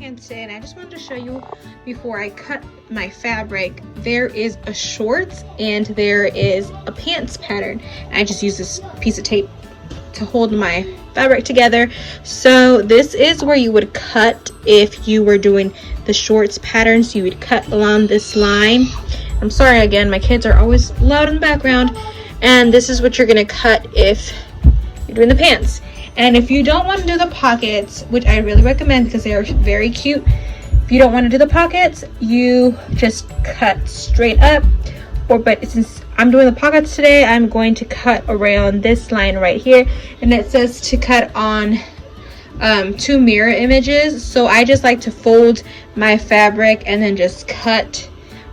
pants in. I just wanted to show you before I cut my fabric, there is a shorts and there is a pants pattern. I just use this piece of tape to hold my fabric together. So this is where you would cut if you were doing the shorts patterns. You would cut along this line. I'm sorry again, my kids are always loud in the background. And this is what you're gonna cut if you're doing the pants. And if you don't want to do the pockets, which I really recommend because they are very cute, if you don't want to do the pockets, you just cut straight up. But since I'm doing the pockets today, I'm going to cut around this line right here, and it says to cut on 2 mirror images. So I just like to fold my fabric and then just cut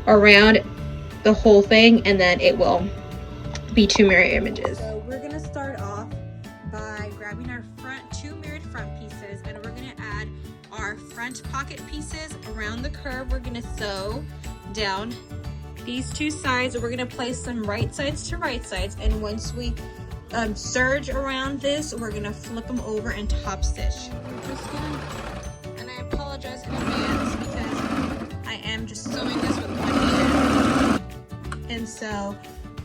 around the whole thing, and then it will be 2 mirror images. So we're gonna start off by grabbing our front 2 mirrored front pieces, and we're gonna add our front pocket pieces around the curve. We're gonna sew down these 2 sides, and we're gonna place them right sides to right sides. And once we serge around this, we're gonna flip them over and top stitch. We're just gonna, and I apologize in advance because I am just sewing this with one hand. And so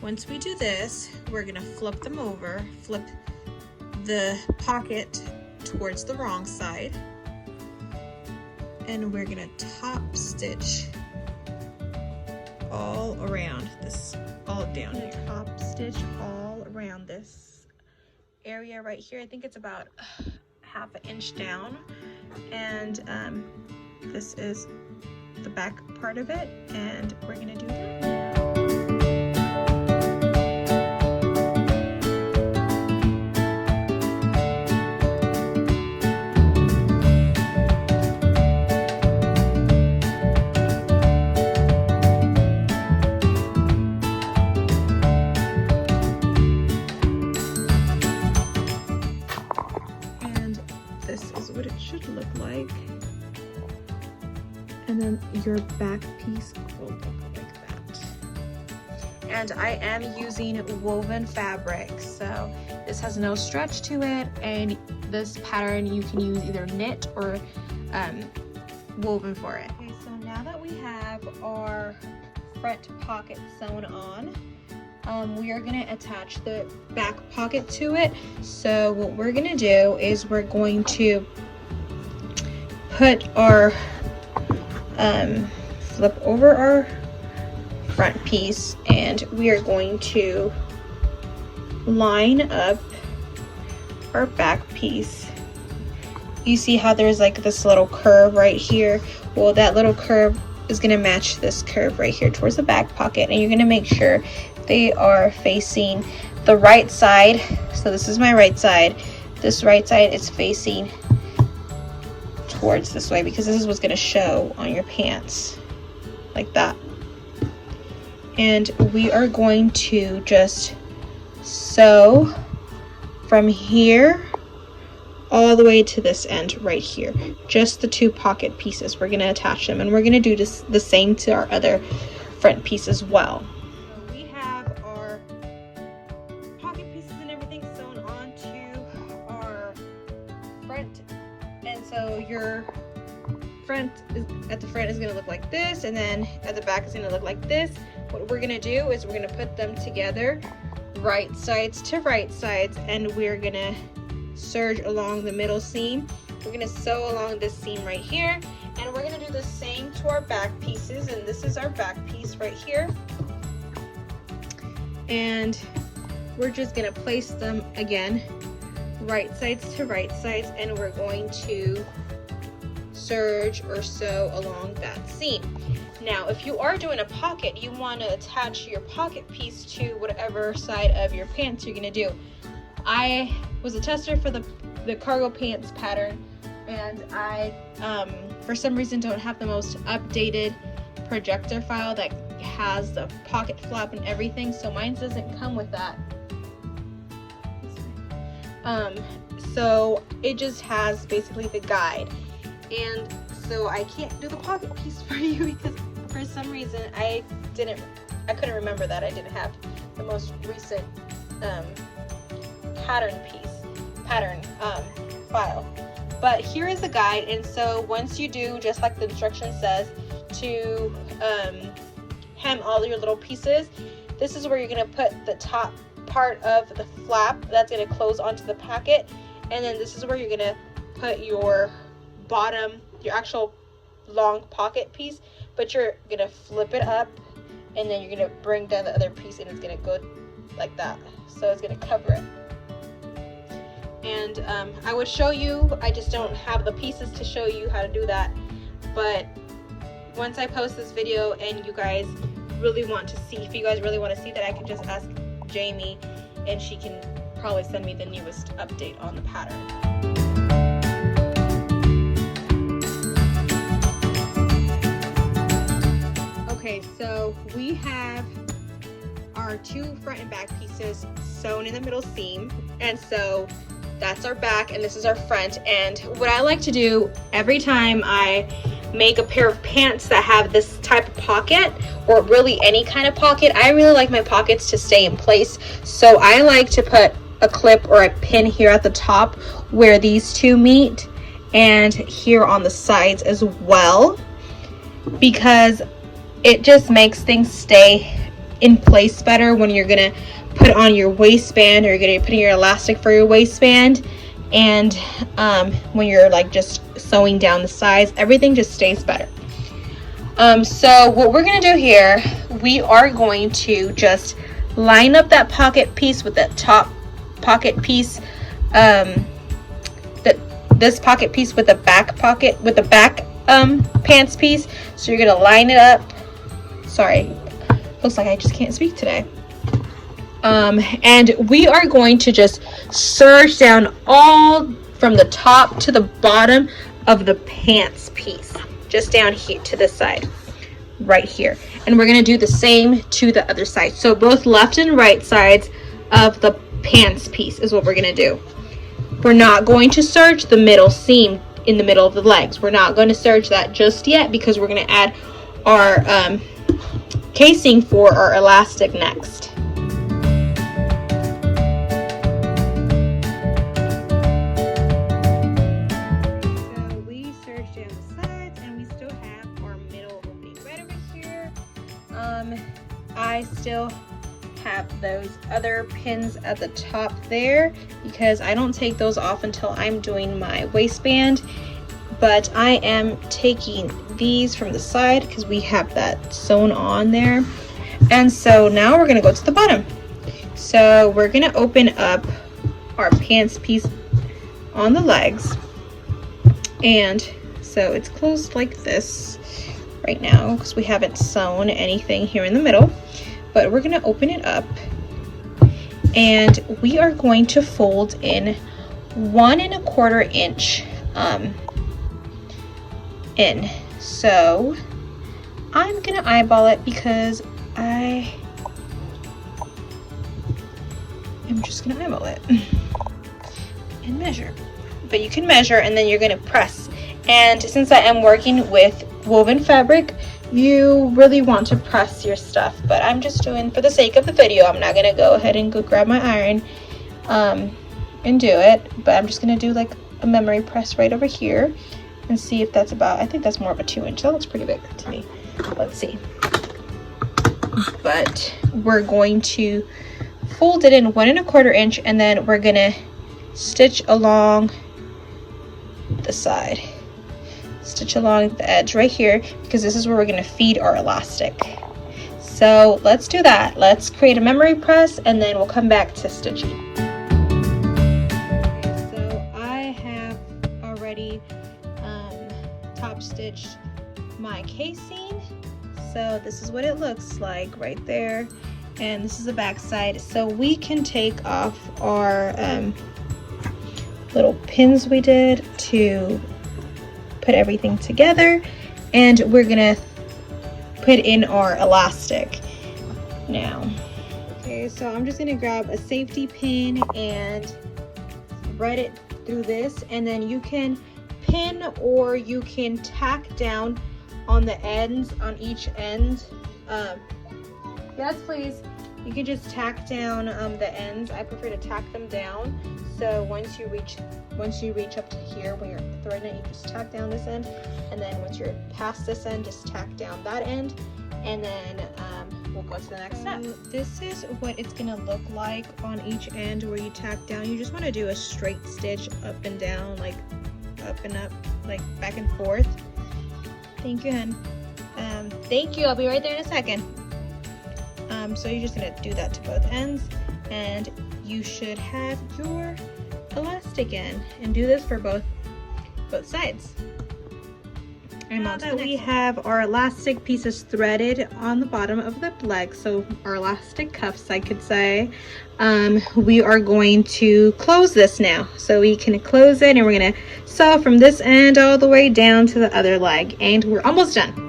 once we do this, we're gonna flip them over, flip the pocket towards the wrong side, and we're gonna top stitch all around this, all down here. Top stitch all around this area right here. I think it's about 1/2 inch down, and this is the back part of it, and we're gonna do that. What it should look like, and then your back piece will look like that. And I am using woven fabric, so this has no stretch to it, and this pattern you can use either knit or woven for it. Okay, so now that we have our front pocket sewn on, we are going to attach the back pocket to it. So what we're going to do is we're going to put our flip over our front piece, and we are going to line up our back piece. You see how there's like this little curve right here? Well, that little curve is going to match this curve right here towards the back pocket, and you're going to make sure they are facing the right side. So this is my right side. This right side is facing towards this way because this is what's going to show on your pants, like that. And we are going to just sew from here all the way to this end right here, just the 2 pocket pieces. We're going to attach them, and we're going to do this the same to our other front piece as well. So we have our pocket pieces and everything sewn onto our front, and so your front is, at the front is going to look like this, and then at the back is going to look like this. What we're going to do is we're going to put them together right sides to right sides, and we're going to serge along the middle seam. We're going to sew along this seam right here, and we're going to do the same to our back pieces. And this is our back piece right here, and we're just going to place them again right sides to right sides, and we're going to serge or sew along that seam. Now if you are doing a pocket, you want to attach your pocket piece to whatever side of your pants you're going to do. I was a tester for the cargo pants pattern, and I for some reason don't have the most updated projector file that has the pocket flap and everything, so mine doesn't come with that. So it just has basically the guide, and so I can't do the pocket piece for you because for some reason I couldn't remember that I didn't have the most recent pattern file. But here is a guide, and so once you do, just like the instruction says, to hem all your little pieces, this is where you're going to put the top part of the flap that's going to close onto the pocket, and then this is where you're going to put your bottom, your actual long pocket piece, but you're going to flip it up, and then you're going to bring down the other piece, and it's going to go like that, so it's going to cover it. And I would show you, I just don't have the pieces to show you how to do that, but once I post this video and you guys really want to see, if you guys really want to see that, I can just ask Jamie and she can probably send me the newest update on the pattern. Okay, so we have our two front and back pieces sewn in the middle seam, and so that's our back and this is our front. And what I like to do every time I make a pair of pants that have this type of pocket, or really any kind of pocket, I really like my pockets to stay in place, so I like to put a clip or a pin here at the top where these two meet, and here on the sides as well, because it just makes things stay in place better when you're gonna put on your waistband, or you're gonna put in your elastic for your waistband, and when you're like just sewing down the sides, everything just stays better. So what we're gonna do here, we are going to just line up that pocket piece with that top pocket piece, this pocket piece with the back pocket, with the back pants piece. So you're gonna line it up. Sorry, looks like I just can't speak today. And we are going to just serge down all from the top to the bottom of the pants piece, just down here to this side right here, and we're going to do the same to the other side. So both left and right sides of the pants piece is what we're going to do. We're not going to serge the middle seam in the middle of the legs. We're not going to serge that just yet, because we're going to add our casing for our elastic next. I still have those other pins at the top there because I don't take those off until I'm doing my waistband, but I am taking these from the side because we have that sewn on there. And so now we're going to go to the bottom. So we're going to open up our pants piece on the legs, and so it's closed like this right now because we haven't sewn anything here in the middle, but we're going to open it up and we are going to fold in 1 1/4 inch in. So I'm going to eyeball it because I am just going to eyeball it and measure. But you can measure and then you're going to press. And since I am working with woven fabric, you really want to press your stuff, but I'm just doing for the sake of the video. I'm not gonna go ahead and go grab my iron and do it, but I'm just gonna do like a memory press right over here and see if that's about, I think that's more of a 2 inch. That looks pretty big to me. Let's see. But we're going to fold it in 1 1/4 inch, and then we're gonna stitch along the side. Stitch along the edge right here, because this is where we're going to feed our elastic. So let's do that. Let's create a memory press and then we'll come back to stitching. Okay, so I have already top stitched my casing. So this is what it looks like right there, and this is the back side. So we can take off our little pins we did to put everything together, and we're gonna put in our elastic now. Okay, so I'm just gonna grab a safety pin and thread it through this, and then you can pin or you can tack down on the ends, on each end. Yes please, you can just tack down the ends. I prefer to tack them down, so once you reach once you reach up to here when you're threading it, you just tack down this end, and then once you're past this end, just tack down that end, and then we'll go to the next step. This is what it's gonna look like on each end where you tack down. You just want to do a straight stitch up and down, like up and up, like back and forth. Thank you, hun. Thank you, I'll be right there in a second. So you're just gonna do that to both ends, and you should have your elastic in, and do this for both sides. And now that we have our elastic pieces threaded on the bottom of the leg, so our elastic cuffs, I could say, we are going to close this now. So we can close it, and we're gonna sew from this end all the way down to the other leg, and we're almost done.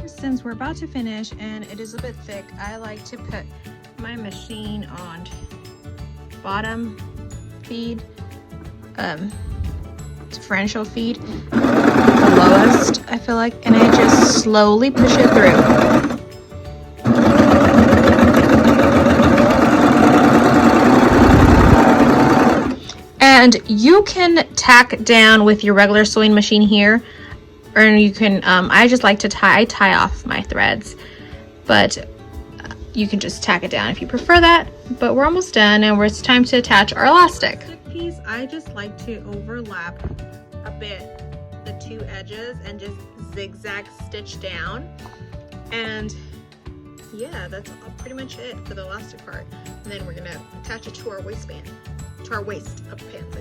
Since we're about to finish and it is a bit thick, I like to put my machine on bottom feed, differential feed, the lowest, I feel like, and I just slowly push it through. And you can tack down with your regular sewing machine here, or you can, I just like to tie off my threads, but you can just tack it down if you prefer that. But we're almost done, and it's time to attach our elastic piece. I just like to overlap a bit the two edges and just zigzag stitch down, and yeah, that's pretty much it for the elastic part. And then we're gonna attach it to our waistband, to our waist of pants.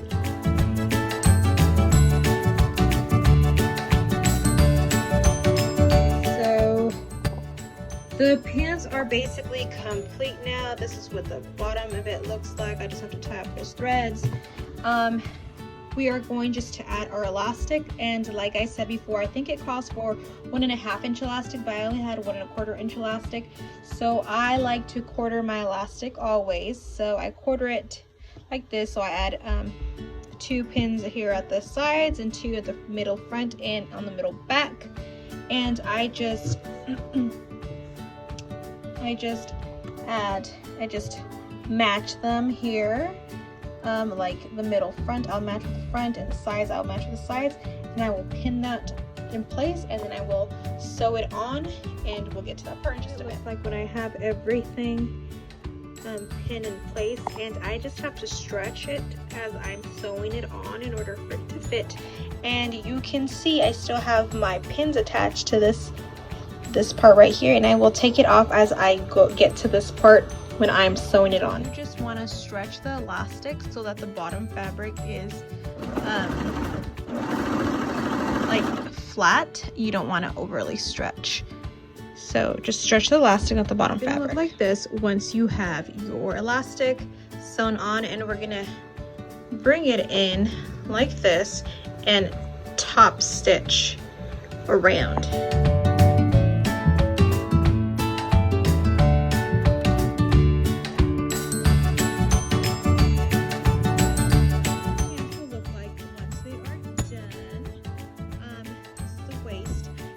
The pants are basically complete now. This is what the bottom of it looks like. I just have to tie up those threads. We are going just to add our elastic, and like I said before, I think it calls for 1.5 inch elastic, but I only had 1.25 inch elastic. So I like to quarter my elastic always. So I quarter it like this. So I add 2 pins here at the sides and 2 at the middle front and on the middle back. And I just match them here, like the middle front I'll match with the front, and the sides I'll match with the sides, and I will pin that in place, and then I will sew it on, and we'll get to that part in just a minute. Like when I have everything pinned in place, and I just have to stretch it as I'm sewing it on in order for it to fit. And you can see I still have my pins attached to this part right here, and I will take it off as I get to this part when I'm sewing it on. You just want to stretch the elastic so that the bottom fabric is like flat. You don't want to overly stretch, so just stretch the elastic at the bottom fabric. It'll look like this once you have your elastic sewn on, and we're gonna bring it in like this and top stitch around.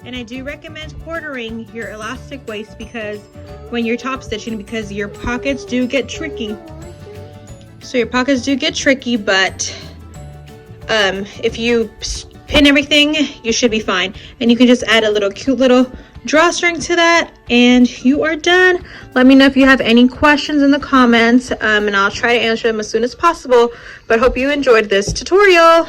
And I do recommend quartering your elastic waist because when you're top stitching, because your pockets do get tricky. So your pockets do get tricky, but if you pin everything, you should be fine. And you can just add a little cute little drawstring to that, and you are done. Let me know if you have any questions in the comments, and I'll try to answer them as soon as possible. But hope you enjoyed this tutorial.